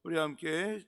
우리 함께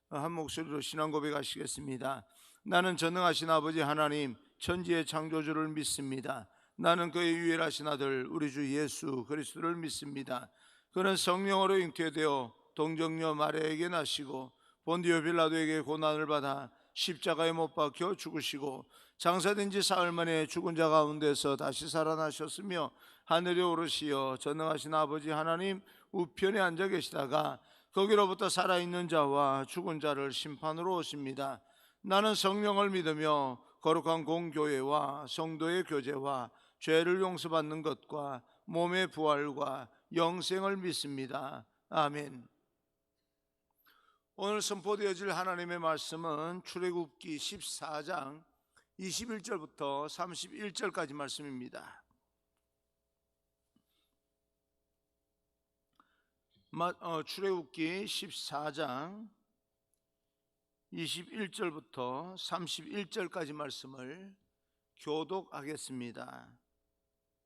한 목소리로 신앙 고백하시겠습니다. 나는 전능하신 아버지 하나님 천지의 창조주를 믿습니다. 나는 그의 유일하신 아들 우리 주 예수 그리스도를 믿습니다. 그는 성령으로 잉태되어 동정녀 마리아에게 나시고 본디오 빌라도에게 고난을 받아 십자가에 못 박혀 죽으시고 장사된 지 사흘 만에 죽은 자 가운데서 다시 살아나셨으며 하늘에 오르시어 전능하신 아버지 하나님 우편에 앉아 계시다가 거기로부터 살아있는 자와 죽은 자를 심판으로 오십니다. 나는 성령을 믿으며 거룩한 공교회와 성도의 교제와 죄를 용서받는 것과 몸의 부활과 영생을 믿습니다. 아멘. 오늘 선포되어질 하나님의 말씀은 출애굽기 14장 21절부터 31절까지 말씀입니다. 출애굽기 14장 21절부터 31절까지 말씀을 교독하겠습니다.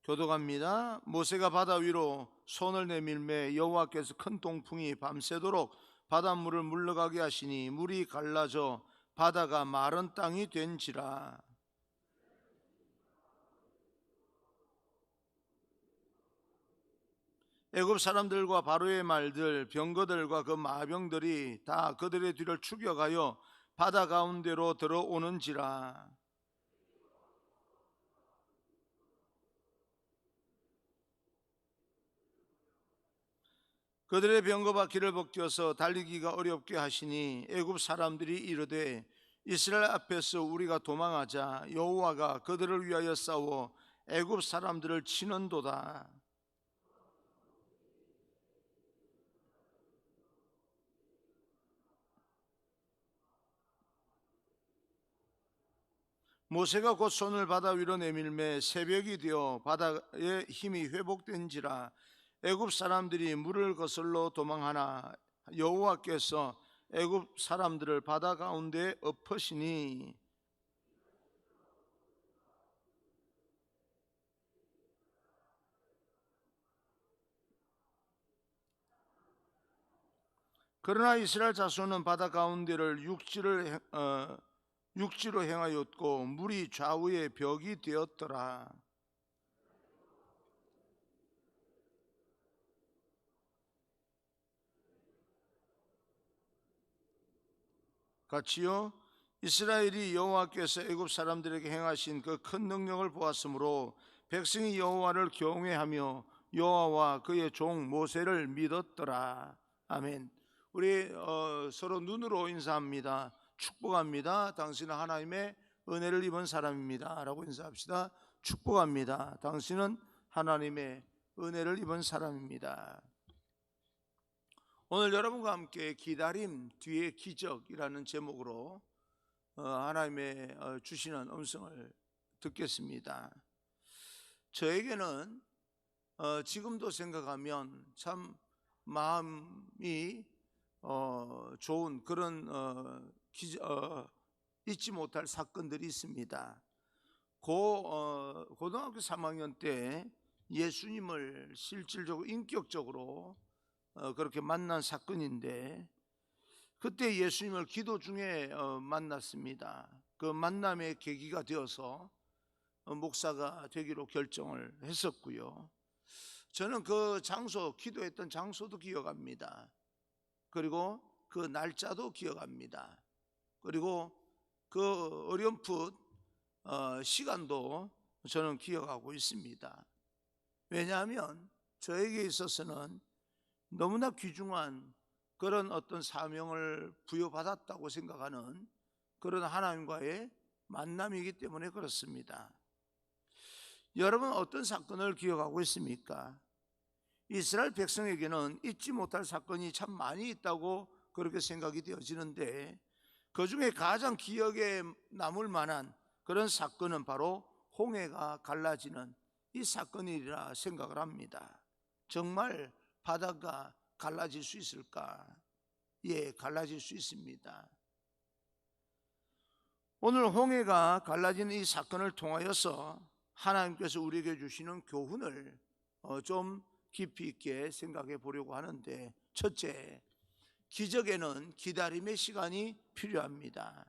교독합니다. 모세가 바다 위로 손을 내밀매 여호와께서 큰 동풍이 밤새도록 바닷물을 물러가게 하시니 물이 갈라져 바다가 마른 땅이 된지라. 애굽 사람들과 바로의 말들 병거들과 그 마병들이 다 그들의 뒤를 추격하여 바다 가운데로 들어오는지라. 그들의 병거바퀴를 벗겨서 달리기가 어렵게 하시니 애굽 사람들이 이르되 이스라엘 앞에서 우리가 도망하자 여호와가 그들을 위하여 싸워 애굽 사람들을 치는도다. 모세가 곧 손을 바다 위로 내밀매 새벽이 되어 바다의 힘이 회복된지라. 애굽 사람들이 물을 거슬러 도망하나 여호와께서 애굽 사람들을 바다 가운데 엎으시니 그러나 이스라엘 자손은 바다 가운데를 육지로 행하였고 물이 좌우의 벽이 되었더라. 같이요. 이스라엘이 여호와께서 애굽 사람들에게 행하신 그 큰 능력을 보았으므로 백성이 여호와를 경외하며 여호와와 그의 종 모세를 믿었더라. 아멘. 우리 서로 눈으로 인사합니다. 축복합니다. 당신은 하나님의 은혜를 입은 사람입니다 라고 인사합시다. 축복합니다. 당신은 하나님의 은혜를 입은 사람입니다. 오늘 여러분과 함께 기다림 뒤의 기적이라는 제목으로 하나님의 주시는 음성을 듣겠습니다. 저에게는 지금도 생각하면 참 마음이 좋은 그런 잊지 못할 사건들이 있습니다. 고등학교 3학년 때 예수님을 실질적으로 인격적으로 그렇게 만난 사건인데, 그때 예수님을 기도 중에 만났습니다. 그 만남의 계기가 되어서 목사가 되기로 결정을 했었고요. 저는 그 장소, 기도했던 장소도 기억합니다. 그리고 그 날짜도 기억합니다. 그리고 그 어렴풋 시간도 저는 기억하고 있습니다. 왜냐하면 저에게 있어서는 너무나 귀중한 그런 어떤 사명을 부여받았다고 생각하는 그런 하나님과의 만남이기 때문에 그렇습니다. 여러분 어떤 사건을 기억하고 있습니까? 이스라엘 백성에게는 잊지 못할 사건이 참 많이 있다고 그렇게 생각이 되어지는데, 그 중에 가장 기억에 남을 만한 그런 사건은 바로 홍해가 갈라지는 이 사건이라 생각을 합니다. 정말 바다가 갈라질 수 있을까? 예, 갈라질 수 있습니다. 오늘 홍해가 갈라지는 이 사건을 통하여서 하나님께서 우리에게 주시는 교훈을 좀 깊이 있게 생각해 보려고 하는데, 첫째, 기적에는 기다림의 시간이 필요합니다.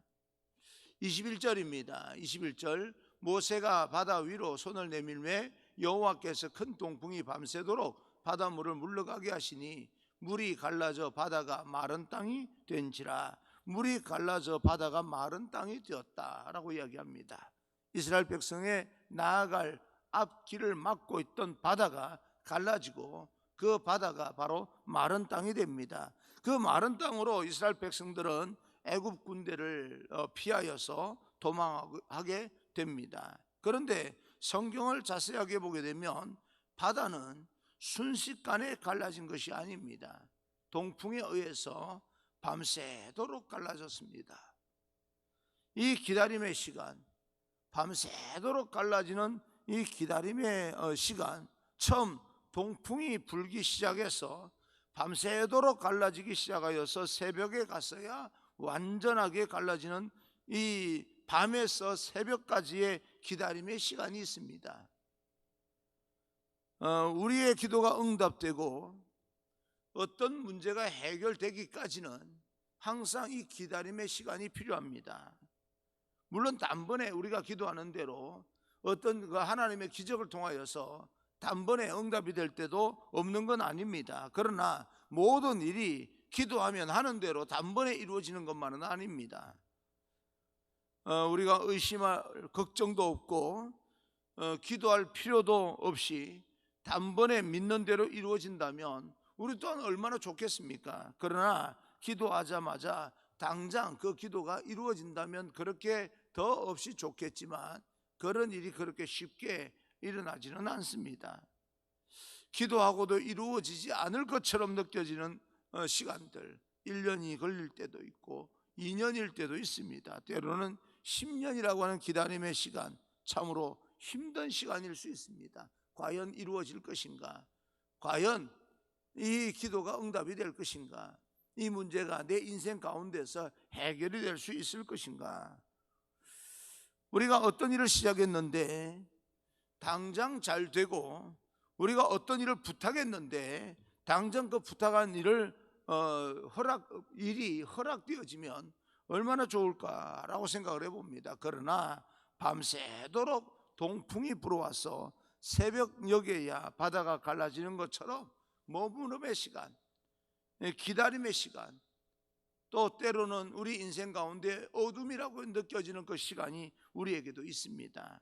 21절입니다. 21절 모세가 바다 위로 손을 내밀매 여호와께서 큰 동풍이 밤새도록 바닷물을 물러가게 하시니 물이 갈라져 바다가 마른 땅이 된지라. 물이 갈라져 바다가 마른 땅이 되었다라고 이야기합니다. 이스라엘 백성의 나아갈 앞길을 막고 있던 바다가 갈라지고 그 바다가 바로 마른 땅이 됩니다. 그 마른 땅으로 이스라엘 백성들은 애굽 군대를 피하여서 도망하게 됩니다. 그런데 성경을 자세하게 보게 되면 바다는 순식간에 갈라진 것이 아닙니다. 동풍에 의해서 밤새도록 갈라졌습니다. 이 기다림의 시간, 밤새도록 갈라지는 이 기다림의 시간, 처음 동풍이 불기 시작해서 밤새도록 갈라지기 시작하여서 새벽에 가서야 완전하게 갈라지는 이 밤에서 새벽까지의 기다림의 시간이 있습니다. 우리의 기도가 응답되고 어떤 문제가 해결되기까지는 항상 이 기다림의 시간이 필요합니다. 물론 단번에 우리가 기도하는 대로 어떤 그 하나님의 기적을 통하여서 단번에 응답이 될 때도 없는 건 아닙니다. 그러나 모든 일이 기도하면 하는 대로 단번에 이루어지는 것만은 아닙니다. 우리가 의심할 걱정도 없고 기도할 필요도 없이 단번에 믿는 대로 이루어진다면 우리 또한 얼마나 좋겠습니까? 그러나 기도하자마자 당장 그 기도가 이루어진다면 그렇게 더 없이 좋겠지만 그런 일이 그렇게 쉽게 일어나지는 않습니다. 기도하고도 이루어지지 않을 것처럼 느껴지는 시간들, 1년이 걸릴 때도 있고 2년일 때도 있습니다. 때로는 10년이라고 하는 기다림의 시간, 참으로 힘든 시간일 수 있습니다. 과연 이루어질 것인가? 과연 이 기도가 응답이 될 것인가? 이 문제가 내 인생 가운데서 해결이 될 수 있을 것인가? 우리가 어떤 일을 시작했는데 당장 잘 되고 우리가 어떤 일을 부탁했는데 당장 그 부탁한 일을 일이 허락되어지면 얼마나 좋을까라고 생각을 해봅니다. 그러나 밤새도록 동풍이 불어와서 새벽녘에야 바다가 갈라지는 것처럼 머무름의 시간, 기다림의 시간, 또 때로는 우리 인생 가운데 어둠이라고 느껴지는 그 시간이 우리에게도 있습니다.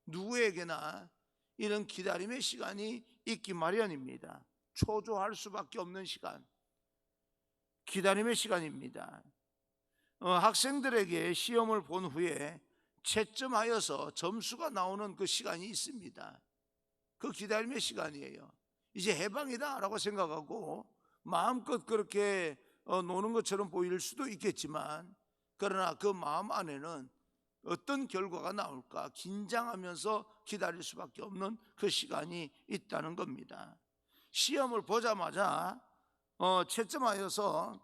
누구에게나 이런 기다림의 시간이 있기 마련입니다. 초조할 수밖에 없는 시간, 기다림의 시간입니다. 학생들에게 시험을 본 후에 채점하여서 점수가 나오는 그 시간이 있습니다. 그 기다림의 시간이에요. 이제 해방이다 라고 생각하고 마음껏 그렇게 노는 것처럼 보일 수도 있겠지만 그러나 그 마음 안에는 어떤 결과가 나올까 긴장하면서 기다릴 수밖에 없는 그 시간이 있다는 겁니다. 시험을 보자마자 채점하여서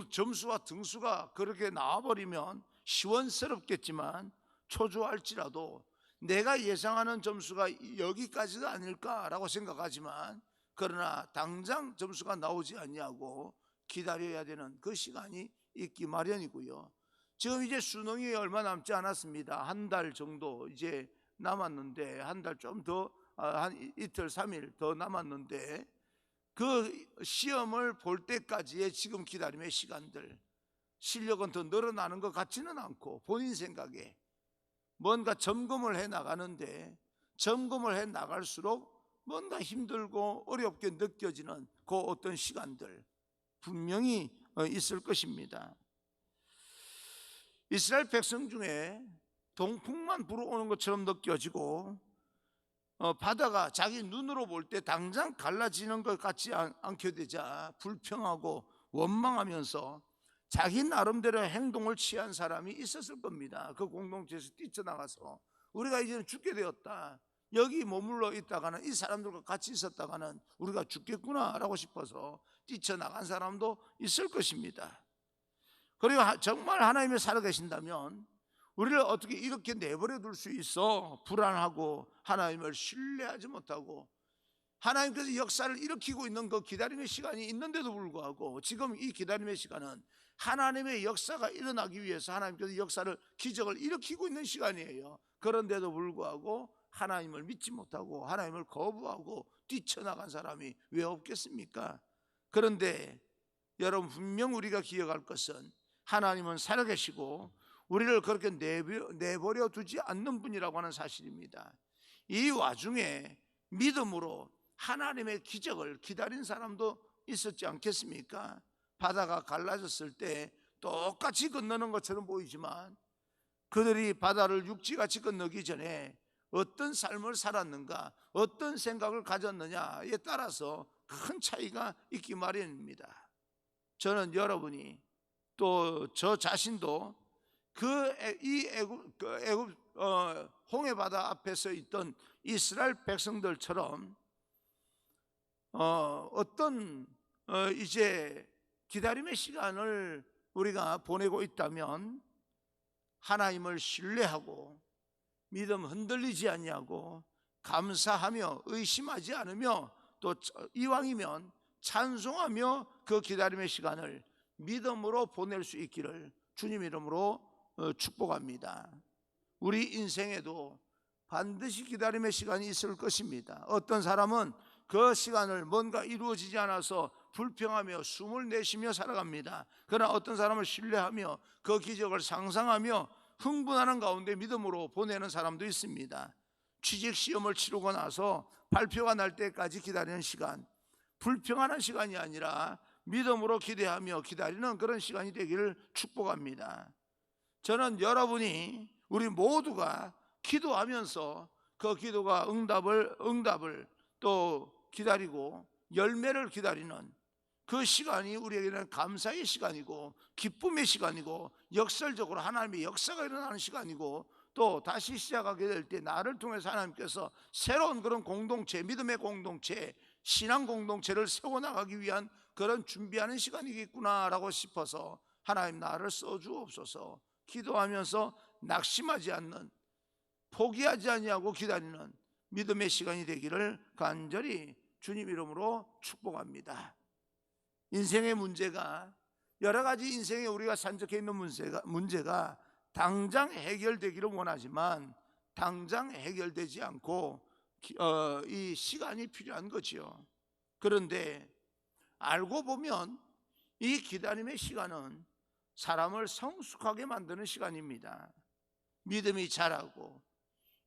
점수와 등수가 그렇게 나와버리면 시원스럽겠지만 초조할지라도 내가 예상하는 점수가 여기까지도 아닐까라고 생각하지만 그러나 당장 점수가 나오지 않냐고 기다려야 되는 그 시간이 있기 마련이고요. 지금 이제 수능이 얼마 남지 않았습니다. 한 달 정도 이제 남았는데 한 달 좀 더 한 이틀 3일 더 남았는데 그 시험을 볼 때까지의 지금 기다림의 시간들, 실력은 더 늘어나는 것 같지는 않고 본인 생각에 뭔가 점검을 해 나가는데 점검을 해 나갈수록 뭔가 힘들고 어렵게 느껴지는 그 어떤 시간들 분명히 있을 것입니다. 이스라엘 백성 중에 동풍만 불어오는 것처럼 느껴지고 바다가 자기 눈으로 볼 때 당장 갈라지는 것 같지 않게 되자 불평하고 원망하면서 자기 나름대로 행동을 취한 사람이 있었을 겁니다. 그 공동체에서 뛰쳐나가서 우리가 이제는 죽게 되었다, 여기 머물러 있다가는 이 사람들과 같이 있었다가는 우리가 죽겠구나라고 싶어서 뛰쳐나간 사람도 있을 것입니다. 그리고 정말 하나님이 살아계신다면 우리를 어떻게 이렇게 내버려 둘 수 있어? 불안하고 하나님을 신뢰하지 못하고 하나님께서 역사를 일으키고 있는 그 기다림의 시간이 있는데도 불구하고 지금 이 기다림의 시간은 하나님의 역사가 일어나기 위해서 하나님께서 역사를, 기적을 일으키고 있는 시간이에요. 그런데도 불구하고 하나님을 믿지 못하고 하나님을 거부하고 뛰쳐나간 사람이 왜 없겠습니까? 그런데 여러분, 분명 우리가 기억할 것은 하나님은 살아계시고 우리를 그렇게 내버려 두지 않는 분이라고 하는 사실입니다. 이 와중에 믿음으로 하나님의 기적을 기다린 사람도 있었지 않겠습니까? 바다가 갈라졌을 때 똑같이 건너는 것처럼 보이지만 그들이 바다를 육지같이 건너기 전에 어떤 삶을 살았는가, 어떤 생각을 가졌느냐에 따라서 큰 차이가 있기 마련입니다. 저는 여러분이 또 저 자신도 홍해 바다 앞에 서 있던 이스라엘 백성들처럼 이제 기다림의 시간을 우리가 보내고 있다면 하나님을 신뢰하고 믿음 흔들리지 않냐고 감사하며 의심하지 않으며 또 이왕이면 찬송하며 그 기다림의 시간을 믿음으로 보낼 수 있기를 주님 이름으로 축복합니다. 우리 인생에도 반드시 기다림의 시간이 있을 것입니다. 어떤 사람은 그 시간을 뭔가 이루어지지 않아서 불평하며 숨을 내쉬며 살아갑니다. 그러나 어떤 사람을 신뢰하며 그 기적을 상상하며 흥분하는 가운데 믿음으로 보내는 사람도 있습니다. 취직 시험을 치르고 나서 발표가 날 때까지 기다리는 시간, 불평하는 시간이 아니라 믿음으로 기대하며 기다리는 그런 시간이 되기를 축복합니다. 저는 여러분이, 우리 모두가 기도하면서 그 기도가 응답을 또 기다리고 열매를 기다리는 그 시간이 우리에게는 감사의 시간이고 기쁨의 시간이고 역설적으로 하나님의 역사가 일어나는 시간이고 또 다시 시작하게 될 때 나를 통해서 하나님께서 새로운 그런 공동체, 믿음의 공동체, 신앙 공동체를 세워나가기 위한 그런 준비하는 시간이겠구나라고 싶어서 하나님 나를 써주옵소서. 기도하면서 낙심하지 않는, 포기하지 아니하고 기다리는 믿음의 시간이 되기를 간절히 주님 이름으로 축복합니다. 인생의 문제가, 여러 가지 인생에 우리가 산적해 있는 문제가 당장 해결되기를 원하지만 당장 해결되지 않고 이 시간이 필요한 거지요. 그런데 알고 보면 이 기다림의 시간은 사람을 성숙하게 만드는 시간입니다. 믿음이 자라고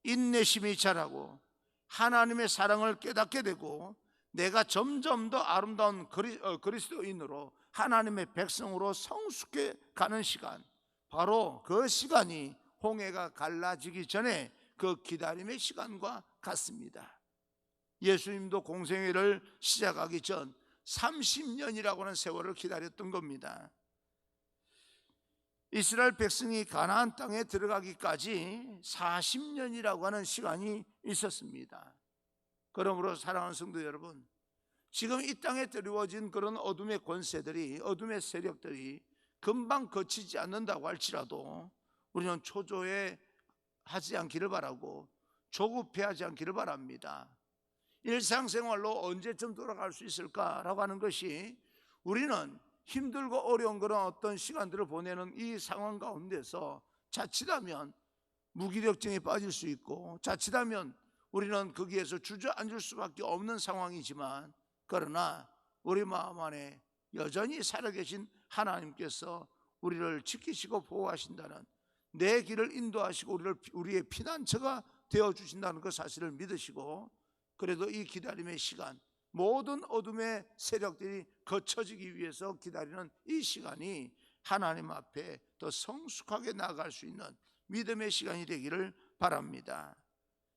인내심이 자라고 하나님의 사랑을 깨닫게 되고 내가 점점 더 아름다운 그리스도인으로 하나님의 백성으로 성숙해 가는 시간, 바로 그 시간이 홍해가 갈라지기 전에 그 기다림의 시간과 같습니다. 예수님도 공생애를 시작하기 전 30년이라고 하는 세월을 기다렸던 겁니다. 이스라엘 백성이 가나안 땅에 들어가기까지 40년이라고 하는 시간이 있었습니다. 그러므로 사랑하는 성도 여러분, 지금 이 땅에 드리워진 그런 어둠의 권세들이, 어둠의 세력들이 금방 거치지 않는다고 할지라도 우리는 초조해하지 않기를 바라고 조급해하지 않기를 바랍니다. 일상생활로 언제쯤 돌아갈 수 있을까라고 하는 것이, 우리는 힘들고 어려운 그런 어떤 시간들을 보내는 이 상황 가운데서 자칫하면 무기력증에 빠질 수 있고 자칫하면 우리는 거기에서 주저앉을 수밖에 없는 상황이지만, 그러나 우리 마음 안에 여전히 살아계신 하나님께서 우리를 지키시고 보호하신다는, 내 길을 인도하시고 우리의 피난처가 되어주신다는 그 사실을 믿으시고, 그래도 이 기다림의 시간, 모든 어둠의 세력들이 거쳐지기 위해서 기다리는 이 시간이 하나님 앞에 더 성숙하게 나아갈 수 있는 믿음의 시간이 되기를 바랍니다.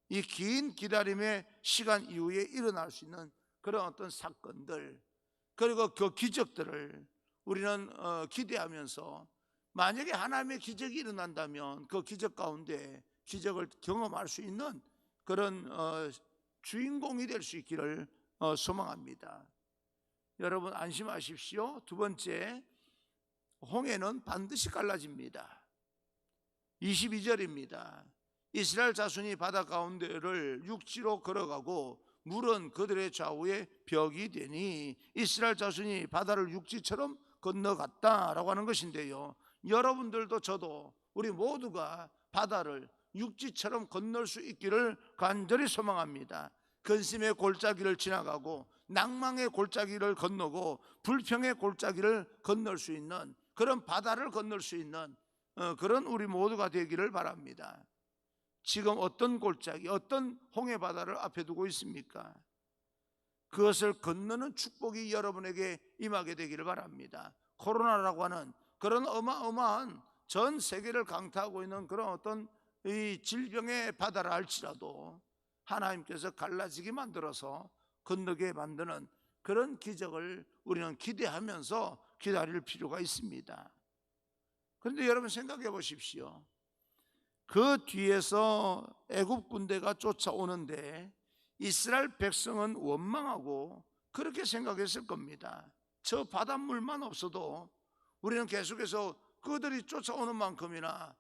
이 긴 기다림의 시간 이후에 일어날 수 있는 그런 어떤 사건들, 그리고 그 기적들을 우리는 기대하면서, 만약에 하나님의 기적이 일어난다면 그 기적 가운데 기적을 경험할 수 있는 그런 주인공이 될 수 있기를 소망합니다. 여러분 안심하십시오. 두 번째, 홍해는 반드시 갈라집니다. 22절입니다. 이스라엘 자손이 바다 가운데를 육지로 걸어가고 물은 그들의 좌우에 벽이 되니 이스라엘 자손이 바다를 육지처럼 건너갔다라고 하는 것인데요, 여러분들도 저도 우리 모두가 바다를 육지처럼 건널 수 있기를 간절히 소망합니다. 근심의 골짜기를 지나가고 낭망의 골짜기를 건너고 불평의 골짜기를 건널 수 있는, 그런 바다를 건널 수 있는 그런 우리 모두가 되기를 바랍니다. 지금 어떤 골짜기, 어떤 홍해 바다를 앞에 두고 있습니까? 그것을 건너는 축복이 여러분에게 임하게 되기를 바랍니다. 코로나라고 하는 그런 어마어마한 전 세계를 강타하고 있는 그런 어떤 이 질병의 바다를 할지라도 하나님께서 갈라지게 만들어서 건너게 만드는 그런 기적을 우리는 기대하면서 기다릴 필요가 있습니다. 그런데 여러분 생각해 보십시오. 그 뒤에서 애굽 군대가 쫓아오는데 이스라엘 백성은 원망하고 그렇게 생각했을 겁니다. 저 바닷물만 없어도 우리는 계속해서 그들이 쫓아오는 만큼이나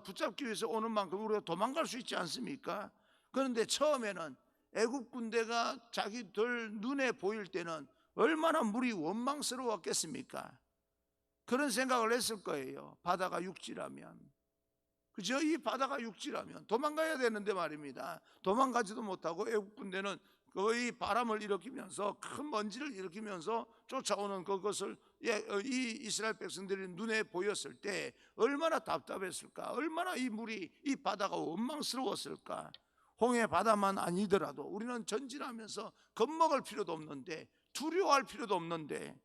붙잡기 위해서 오는 만큼 우리가 도망갈 수 있지 않습니까? 그런데 처음에는 애굽 군대가 자기들 눈에 보일 때는 얼마나 물이 원망스러웠겠습니까? 그런 생각을 했을 거예요. 바다가 육지라면, 그죠? 이 바다가 육지라면 도망가야 되는데 말입니다. 도망가지도 못하고 애국 군대는 거의 바람을 일으키면서 큰 먼지를 일으키면서 쫓아오는 그것을 이 이스라엘 백성들이 눈에 보였을 때 얼마나 답답했을까? 얼마나 이 물이, 이 바다가 원망스러웠을까? 홍해 바다만 아니더라도 우리는 전진하면서 겁먹을 필요도 없는데, 두려워할 필요도 없는데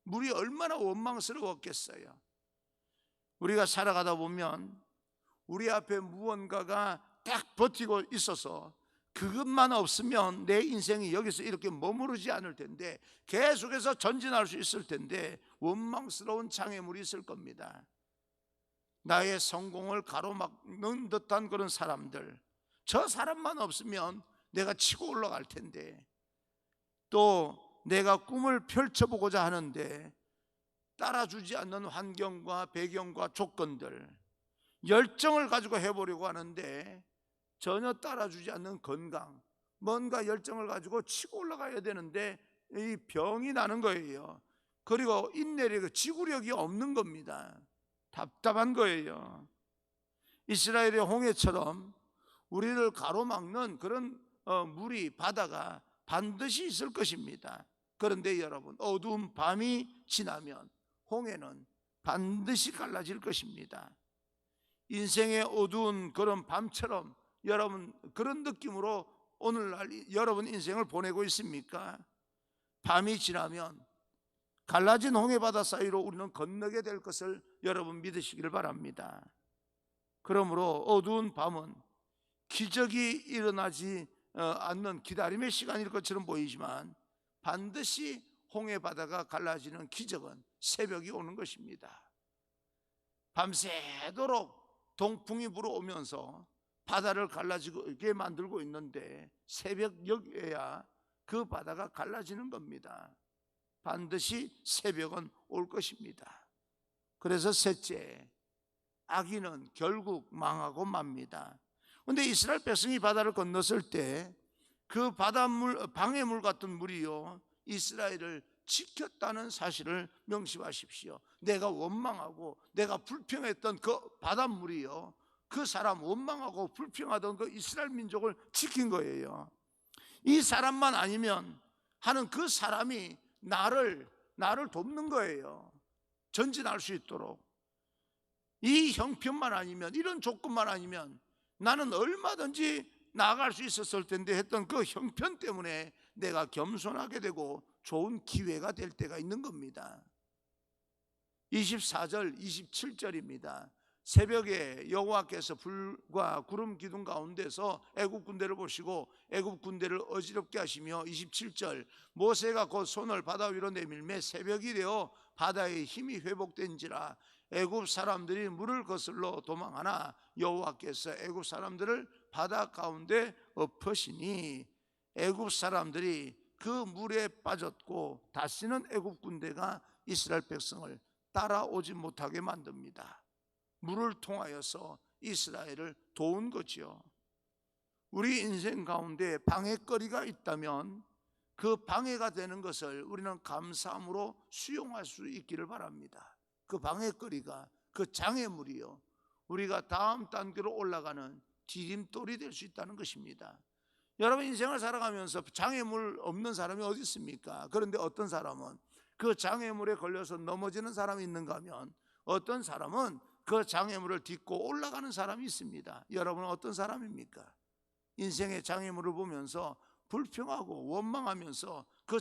물이 얼마나 원망스러웠겠어요. 우리가 살아가다 보면 우리 앞에 무언가가 딱 버티고 있어서 그것만 없으면 내 인생이 여기서 이렇게 머무르지 않을 텐데, 계속해서 전진할 수 있을 텐데 원망스러운 장애물이 있을 겁니다. 나의 성공을 가로막는 듯한 그런 사람들, 저 사람만 없으면 내가 치고 올라갈 텐데, 또 내가 꿈을 펼쳐보고자 하는데 따라주지 않는 환경과 배경과 조건들, 열정을 가지고 해보려고 하는데 전혀 따라주지 않는 건강, 뭔가 열정을 가지고 치고 올라가야 되는데 이 병이 나는 거예요. 그리고 인내력, 지구력이 없는 겁니다. 답답한 거예요. 이스라엘의 홍해처럼 우리를 가로막는 그런 물이, 바다가 반드시 있을 것입니다. 그런데 여러분, 어두운 밤이 지나면 홍해는 반드시 갈라질 것입니다. 인생의 어두운 그런 밤처럼 여러분 그런 느낌으로 오늘날 여러분 인생을 보내고 있습니까? 밤이 지나면 갈라진 홍해바다 사이로 우리는 건너게 될 것을 여러분 믿으시기를 바랍니다. 그러므로 어두운 밤은 기적이 일어나지 않는 기다림의 시간일 것처럼 보이지만 반드시 홍해바다가 갈라지는 기적은 새벽이 오는 것입니다. 밤새도록 동풍이 불어오면서 바다를 갈라지게 만들고 있는데 새벽녘에야 그 바다가 갈라지는 겁니다. 반드시 새벽은 올 것입니다. 그래서 셋째, 악인은 결국 망하고 맙니다. 그런데 이스라엘 백성이 바다를 건넜을 때 그 바닷물, 방해물 같은 물이요 이스라엘을 지켰다는 사실을 명심하십시오. 내가 원망하고 내가 불평했던 그 바닷물이요 그 사람 원망하고 불평하던 그 이스라엘 민족을 지킨 거예요. 이 사람만 아니면 하는 그 사람이 나를 돕는 거예요. 전진할 수 있도록. 이 형편만 아니면, 이런 조건만 아니면 나는 얼마든지 나아갈 수 있었을 텐데 했던 그 형편 때문에 내가 겸손하게 되고 좋은 기회가 될 때가 있는 겁니다. 24절 27절입니다 새벽에 여호와께서 불과 구름 기둥 가운데서 애굽 군대를 보시고 애굽 군대를 어지럽게 하시며 27절 모세가 곧 손을 바다 위로 내밀매 새벽이 되어 바다의 힘이 회복된지라 애굽 사람들이 물을 거슬러 도망하나 여호와께서 애굽 사람들을 바다 가운데 엎으시니 애굽 사람들이 그 물에 빠졌고 다시는 애굽 군대가 이스라엘 백성을 따라오지 못하게 만듭니다. 물을 통하여서 이스라엘을 도운 거지요. 우리 인생 가운데 방해거리가 있다면 그 방해가 되는 것을 우리는 감사함으로 수용할 수 있기를 바랍니다. 그 방해거리가, 그 장애물이요, 우리가 다음 단계로 올라가는 디딤돌이 될 수 있다는 것입니다. 여러분, 인생을 살아가면서 장애물 없는 사람이 어디 있습니까? 그런데 어떤 사람은 그 장애물에 걸려서 넘어지는 사람이 있는가 하면, 어떤 사람은 그 장애물을 딛고 올라가는 사람이 있습니다. 여러분은 어떤 사람입니까? 인생의 장애물을 보면서 불평하고 원망하면서 그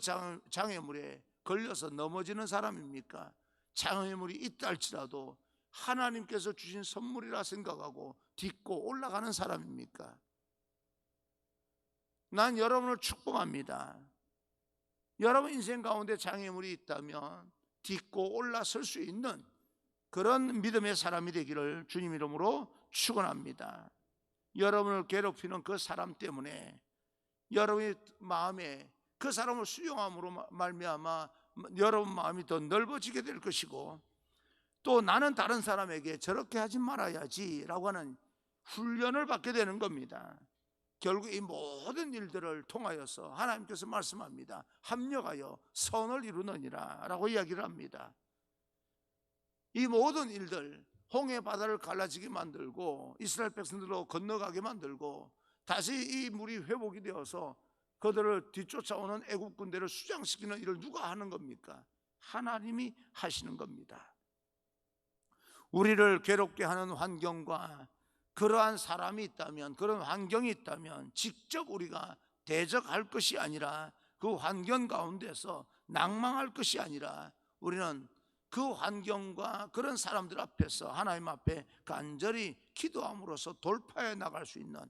장애물에 걸려서 넘어지는 사람입니까? 장애물이 있다 할지라도 하나님께서 주신 선물이라 생각하고 딛고 올라가는 사람입니까? 난 여러분을 축복합니다. 여러분 인생 가운데 장애물이 있다면 딛고 올라설 수 있는 그런 믿음의 사람이 되기를 주님 이름으로 축원합니다. 여러분을 괴롭히는 그 사람 때문에 여러분의 마음에 그 사람을 수용함으로 말미암아 여러분 마음이 더 넓어지게 될 것이고, 또 나는 다른 사람에게 저렇게 하지 말아야지 라고 하는 훈련을 받게 되는 겁니다. 결국 이 모든 일들을 통하여서 하나님께서 말씀합니다. 합력하여 선을 이루느니라 라고 이야기를 합니다. 이 모든 일들, 홍해 바다를 갈라지게 만들고 이스라엘 백성들로 건너가게 만들고 다시 이 물이 회복이 되어서 그들을 뒤쫓아오는 애국 군대를 수장시키는 일을 누가 하는 겁니까? 하나님이 하시는 겁니다. 우리를 괴롭게 하는 환경과 그러한 사람이 있다면, 그런 환경이 있다면 직접 우리가 대적할 것이 아니라, 그 환경 가운데서 낭망할 것이 아니라, 우리는 그 환경과 그런 사람들 앞에서 하나님 앞에 간절히 기도함으로써 돌파해 나갈 수 있는,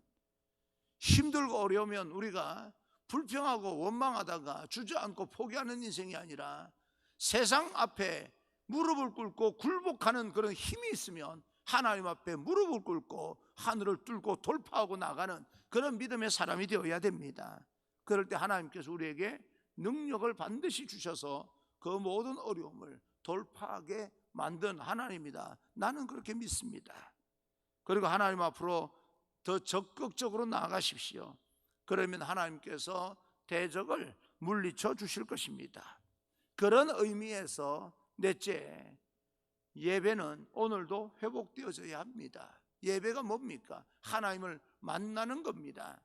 힘들고 어려우면 우리가 불평하고 원망하다가 주저앉고 포기하는 인생이 아니라 세상 앞에 무릎을 꿇고 굴복하는 그런 힘이 있으면 하나님 앞에 무릎을 꿇고 하늘을 뚫고 돌파하고 나가는 그런 믿음의 사람이 되어야 됩니다. 그럴 때 하나님께서 우리에게 능력을 반드시 주셔서 그 모든 어려움을 돌파하게 만든 하나님이다, 나는 그렇게 믿습니다. 그리고 하나님 앞으로 더 적극적으로 나아가십시오. 그러면 하나님께서 대적을 물리쳐 주실 것입니다. 그런 의미에서 넷째, 예배는 오늘도 회복되어져야 합니다. 예배가 뭡니까? 하나님을 만나는 겁니다.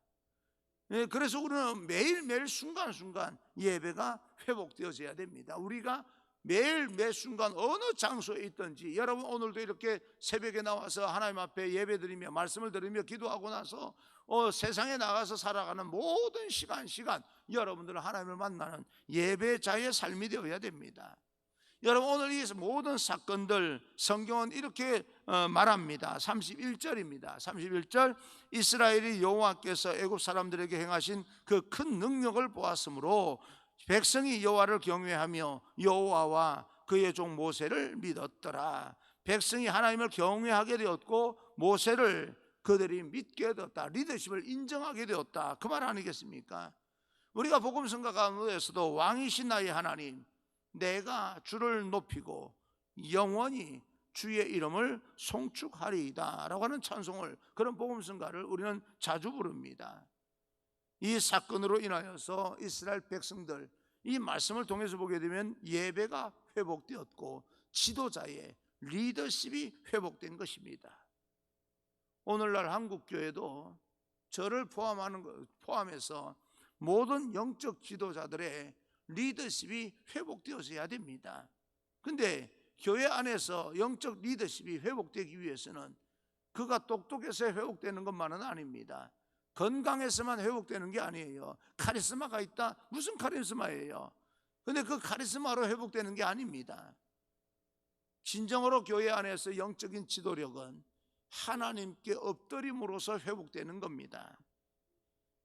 그래서 우리는 매일매일 순간순간 예배가 회복되어져야 됩니다. 우리가 매일 매 순간 어느 장소에 있든지, 여러분 오늘도 이렇게 새벽에 나와서 하나님 앞에 예배드리며 말씀을 들으며 기도하고 나서 세상에 나가서 살아가는 모든 시간 여러분들은 하나님을 만나는 예배자의 삶이 되어야 됩니다. 여러분, 오늘 이 모든 사건들 성경은 이렇게 말합니다. 31절입니다. 31절, 이스라엘이 여호와께서 애굽 사람들에게 행하신 그 큰 능력을 보았으므로 백성이 여호와를 경외하며 여호와와 그의 종 모세를 믿었더라. 백성이 하나님을 경외하게 되었고 모세를 그들이 믿게 되었다. 리더십을 인정하게 되었다, 그 말 아니겠습니까? 우리가 복음성가 가운데서도 왕이신 나의 하나님, 내가 주를 높이고 영원히 주의 이름을 송축하리이다 라고 하는 찬송을, 그런 복음성가를 우리는 자주 부릅니다. 이 사건으로 인하여서 이스라엘 백성들, 이 말씀을 통해서 보게 되면 예배가 회복되었고 지도자의 리더십이 회복된 것입니다. 오늘날 한국교회도 저를 포함해서 모든 영적 지도자들의 리더십이 회복되어져야 됩니다. 그런데 교회 안에서 영적 리더십이 회복되기 위해서는 그가 똑똑해서 회복되는 것만은 아닙니다. 건강해서만 회복되는 게 아니에요. 카리스마가 있다? 무슨 카리스마예요? 그런데 그 카리스마로 회복되는 게 아닙니다. 진정으로 교회 안에서 영적인 지도력은 하나님께 엎드림으로써 회복되는 겁니다.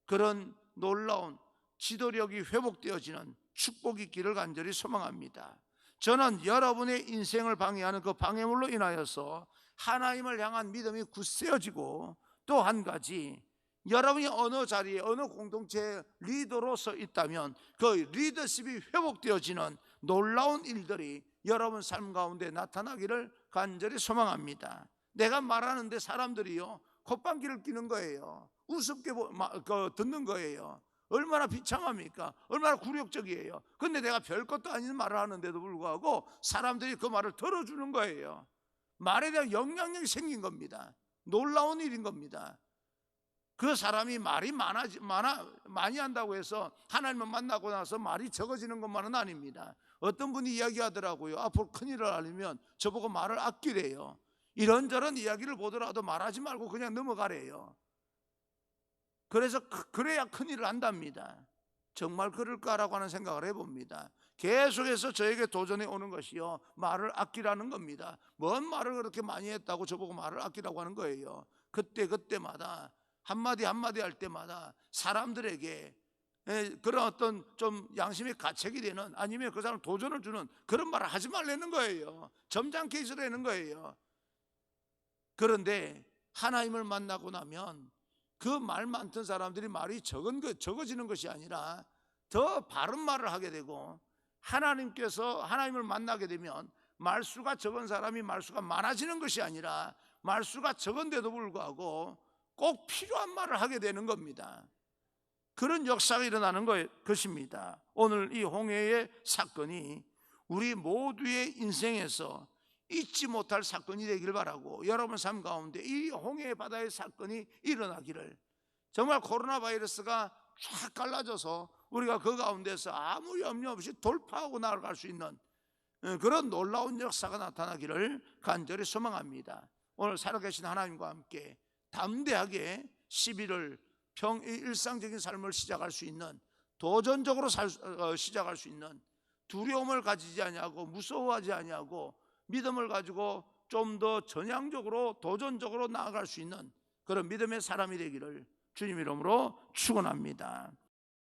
그런 놀라운 지도력이 회복되어지는 축복이 있기를 간절히 소망합니다. 저는 여러분의 인생을 방해하는 그 방해물로 인하여서 하나님을 향한 믿음이 굳세어지고, 또 한 가지, 여러분이 어느 자리에 어느 공동체의 리더로서 있다면 그 리더십이 회복되어지는 놀라운 일들이 여러분 삶 가운데 나타나기를 간절히 소망합니다. 내가 말하는데 사람들이요 콧방귀를 뀌는 거예요. 우습게 듣는 거예요. 얼마나 비참합니까? 얼마나 굴욕적이에요. 근데 내가 별것도 아닌 말을 하는데도 불구하고 사람들이 그 말을 들어주는 거예요. 말에 대한 영향력이 생긴 겁니다. 놀라운 일인 겁니다. 그 사람이 말이 많이 한다고 해서 하나님을 만나고 나서 말이 적어지는 것만은 아닙니다. 어떤 분이 이야기하더라고요. 앞으로 큰일을 알리면 저보고 말을 아끼래요. 이런저런 이야기를 보더라도 말하지 말고 그냥 넘어가래요. 그래서 그래야 큰일을 안답니다. 정말 그럴까라고 하는 생각을 해봅니다. 계속해서 저에게 도전해 오는 것이요, 말을 아끼라는 겁니다. 뭔 말을 그렇게 많이 했다고 저보고 말을 아끼라고 하는 거예요. 그때마다 한마디 한마디 할 때마다 사람들에게 그런 어떤 좀 양심의 가책이 되는, 아니면 그 사람 도전을 주는 그런 말을 하지 말라는 거예요. 점잖게 있으라는 거예요. 그런데 하나님을 만나고 나면 그 말 많던 사람들이 말이 적어지는 것이 아니라 더 바른 말을 하게 되고, 하나님을 만나게 되면 말수가 적은 사람이 말수가 많아지는 것이 아니라 말수가 적은데도 불구하고 꼭 필요한 말을 하게 되는 겁니다. 그런 역사가 일어나는 것입니다. 오늘 이 홍해의 사건이 우리 모두의 인생에서 잊지 못할 사건이 되길 바라고, 여러분 삶 가운데 이 홍해 바다의 사건이 일어나기를, 정말 코로나 바이러스가 쫙 갈라져서 우리가 그 가운데서 아무 염려 없이 돌파하고 나아갈 수 있는 그런 놀라운 역사가 나타나기를 간절히 소망합니다. 오늘 살아계신 하나님과 함께 담대하게 11월 일상적인 삶을 시작할 수 있는, 도전적으로 시작할 수 있는, 두려움을 가지지 아니하고 무서워하지 아니하고 믿음을 가지고 좀 더 전향적으로 도전적으로 나아갈 수 있는 그런 믿음의 사람이 되기를 주님 이름으로 축원합니다.